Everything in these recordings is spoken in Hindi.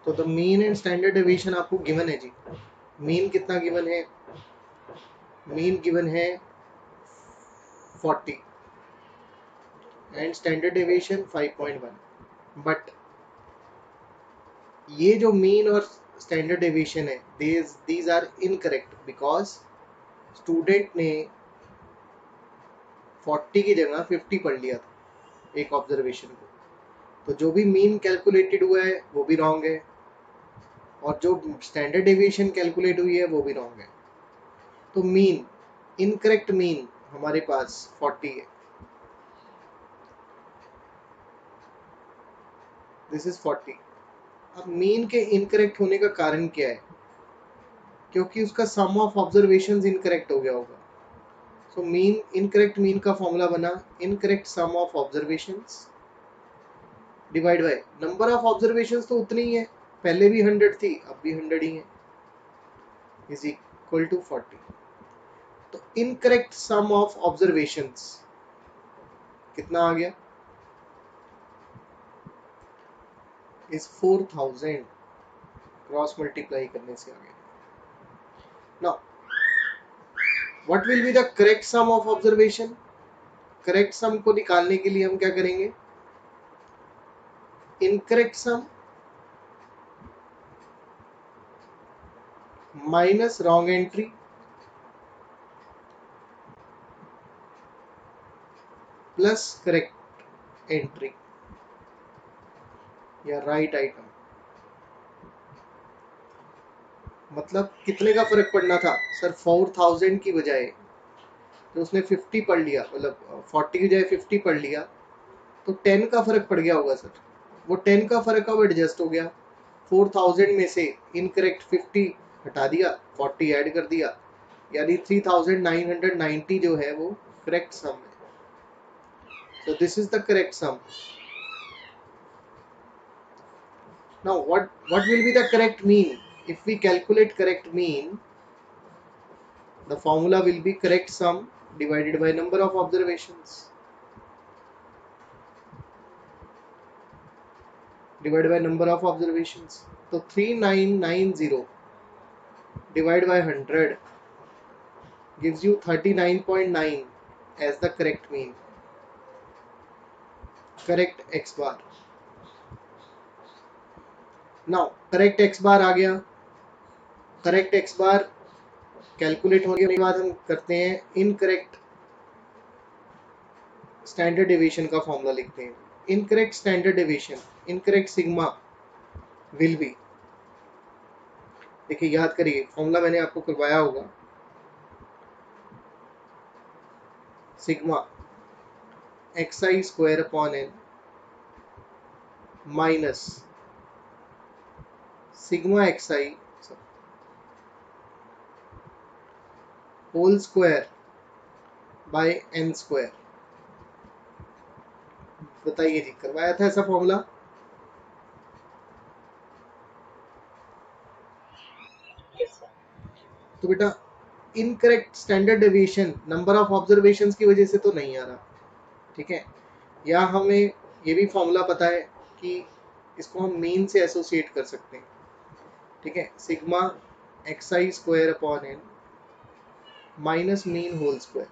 तो the mean and standard deviation आपको गिवन है जी। मीन कितना गिवन है? मीन गिवन है 40 एंड स्टैंडर्ड डेविएशन 5.1। बट ये जो मीन और स्टैंडर्ड डेविएशन है these are incorrect because student ने 40 की जगह 50 पढ़ लिया था एक ऑब्जर्वेशन को। तो जो भी मीन कैलकुलेटेड हुआ है वो भी रॉन्ग है, और जो स्टैंडर्ड डेविएशन कैलकुलेट हुई है वो भी रॉन्ग है। तो मीन, इनकरेक्ट मीन हमारे पास 40 है। This is 40। अब मीन के इनकरेक्ट होने का कारण क्या है? क्योंकि उसका सम ऑफ ऑब्जर्वेशंस इनकरेक्ट हो गया होगा। सो मीन, इनकरेक्ट मीन का फॉर्मूला बना incorrect sum of observations divide by number of observations. तो उतनी ही है, पहले भी 100 थी अब भी 100 ही है, इज इक्वल टू 40। तो इनकरेक्ट सम ऑफ ऑब्जर्वेशंस कितना आ गया? इज 4000 क्रॉस मल्टीप्लाई करने से आ गया। Now what will be the correct sum of observation? Correct sum को निकालने के लिए हम क्या करेंगे? Incorrect sum minus wrong entry plus correct entry या राइट आइटम। मतलब कितने का फर्क पड़ना था सर? 4000 की बजाय तो उसने 50 पढ़ लिया, मतलब 40 की बजाय 50 पढ़ लिया, तो 10 का फर्क पड़ गया होगा सर। वो 10 का फर्क अब एडजस्ट हो गया। 4000 में से इनकरेक्ट 50 हटा दिया, 40 ऐड कर दिया, यानी 3990 जो है वो करेक्ट सम है। So this is the correct sum. Now what will be the correct mean? If we calculate correct mean, the formula will be correct sum divided by number of observations divided by number of observations. So 3990 divided by 100 gives you 39.9 as the correct mean, correct x bar. Now correct x bar आ गया। correct x bar कैलकुलेट होने के बाद हम करते हैं इनकरेक्ट स्टैंडर्ड डेविएशन का फॉर्मूला लिखते हैं। Incorrect standard deviation, incorrect sigma will be, देखिए याद करिए फॉर्मूला मैंने आपको करवाया होगा। Sigma xi square upon n minus sigma xi whole square by n square. बताइए जी, करवाया था ऐसा फॉर्मूला? तो बेटा incorrect standard deviation number of observations की वजह से तो नहीं आ रहा, ठीक है। या हमें ये भी फॉर्मूला पता है कि इसको हम मीन से एसोसिएट कर सकते हैं, ठीक है। Sigma xi square upon n minus mean whole square.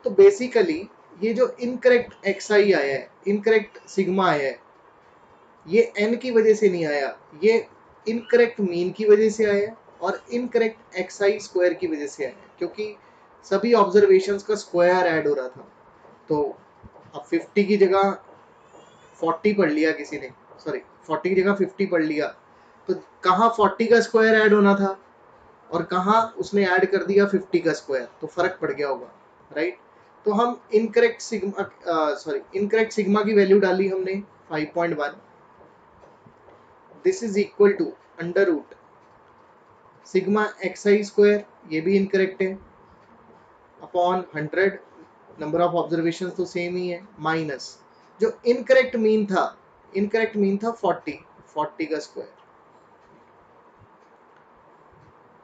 तो बेसिकली ये जो इनकरेक्ट xi आया है, इनकरेक्ट सिग्मा आया है, ये n की वजह से नहीं आया, ये इनकरेक्ट मीन की वजह से आया है और इनकरेक्ट xi स्क्वायर की वजह से आया है, क्योंकि सभी ऑब्जर्वेशंस का स्क्वायर ऐड हो रहा था। तो अब 50 की जगह 40 पढ़ लिया किसी ने, सॉरी 40 की जगह 50 पढ़ लिया, तो कहाँ 40 का स्क्वायर ऐड होना था और कहाँ उसने ऐड कर दिया 50 का स्क्वायर, तो फर्क पड़ गया होगा, राइट। तो हम इनकरेक्ट सिग्मा की वैल्यू डाली हमने 5.1। This is equal to under root sigma xi square, ये भी इनकरेक्ट है, अपॉन 100, नंबर ऑफ ऑब्जर्वेशन तो सेम ही है, माइनस जो इनकरेक्ट मीन था, इनकरेक्ट मीन था 40 का स्क्वायर।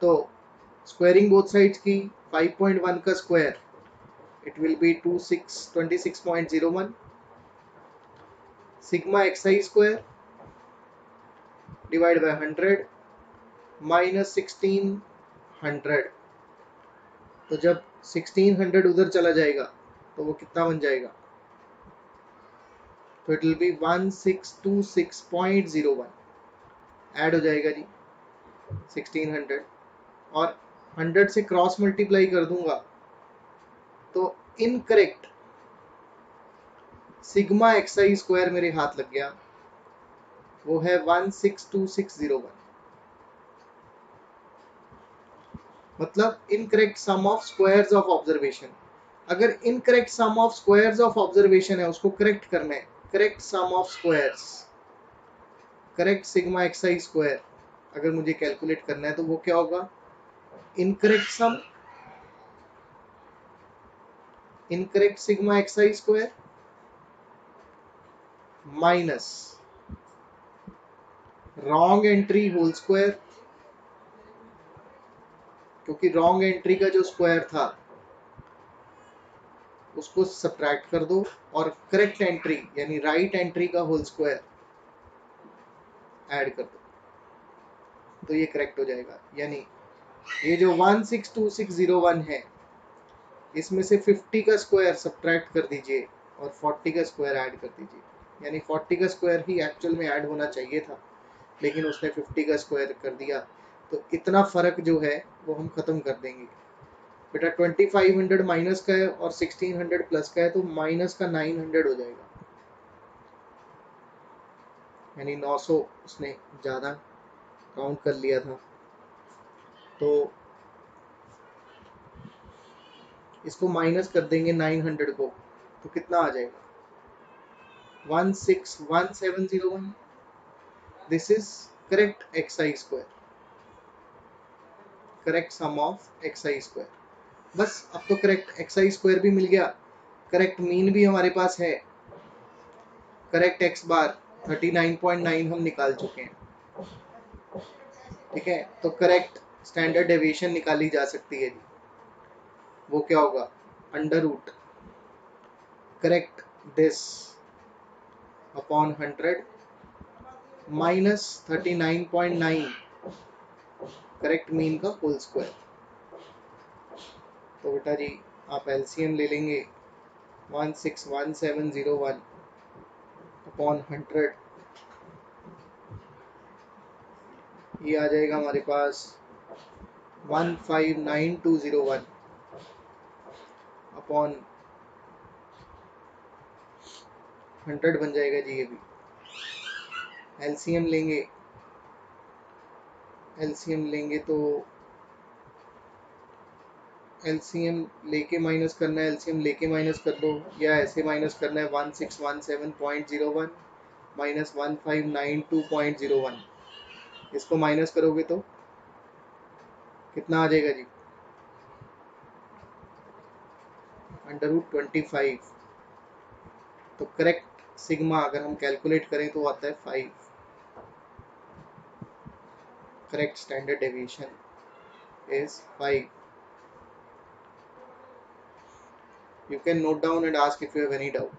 तो स्क्वायरिंग बोथ साइड्स की 5.1 का square it will be 26.01 sigma xi square divide by 100 minus 1600। तो जब 1600 उधर चला जाएगा तो वो कितना बन जाएगा? तो इट विल बी 1626.01 ऐड हो जाएगा जी 1600, और 100 से क्रॉस मल्टीप्लाई कर दूंगा तो इनकरेक्ट सिग्मा एक्सआई स्क्वायर मेरे हाथ लग गया, वो है 162601। मतलब incorrect sum of squares of observation. अगर incorrect sum of squares of observation है उसको करेक्ट करना है, correct sum of squares, correct sigma x i square अगर मुझे कैलकुलेट करना है तो वो क्या होगा? Incorrect sum, incorrect sigma x i square minus wrong entry whole square, क्योंकि रॉन्ग एंट्री का जो स्क्वायर था उसको सब्ट्रैक्ट कर दो, और करेक्ट एंट्री यानी राइट एंट्री का होल स्क्वायर ऐड कर दो, तो ये करेक्ट हो जाएगा। यानी ये जो 162601 है इसमें से 50 का स्क्वायर सब्ट्रैक्ट कर दीजिए और 40 का स्क्वायर ऐड कर दीजिए। यानी 40 का स्क्वायर ही एक्चुअल में ऐड होना चाहिए था, लेकिन उसने 50 का स्क्वायर कर दिया, तो इतना फर्क जो है वो हम खत्म कर देंगे। बेटा 2500 माइनस का है और 1600 प्लस का है, तो माइनस का 900 हो जाएगा, यानी 900 उसने ज़्यादा काउंट कर लिया था। तो इसको माइनस कर देंगे 900 को, तो कितना आ जाएगा? 161701। This is correct xi square, correct sum of xi square. बस अब तो करेक्ट xi स्क्वायर भी मिल गया, करेक्ट मीन भी हमारे पास है, करेक्ट x बार 39.9 हम निकाल चुके हैं। ठीक है, तो करेक्ट स्टैंडर्ड डेविएशन निकाली जा सकती है जी, वो क्या होगा? Under route correct this upon 100 minus 39.9 correct mean का होल स्क्वायर। तो बेटा जी आप एलसीएम ले लेंगे 161701 अपॉन 100, ये आ जाएगा हमारे पास 159201 अपॉन 100 बन जाएगा जी। ये भी एलसीएम लेंगे, एलसीएम लेंगे तो एलसीएम लेके माइनस करना है, एलसीएम लेके माइनस कर दो, या ऐसे माइनस करना है 1617.01 माइनस 1592.01। इसको माइनस करोगे तो कितना आ जाएगा जी? Under root 25। तो करेक्ट सिग्मा अगर हम कैलकुलेट करें तो आता है 5। Correct standard deviation is 5. You can note down and ask if you have any doubt.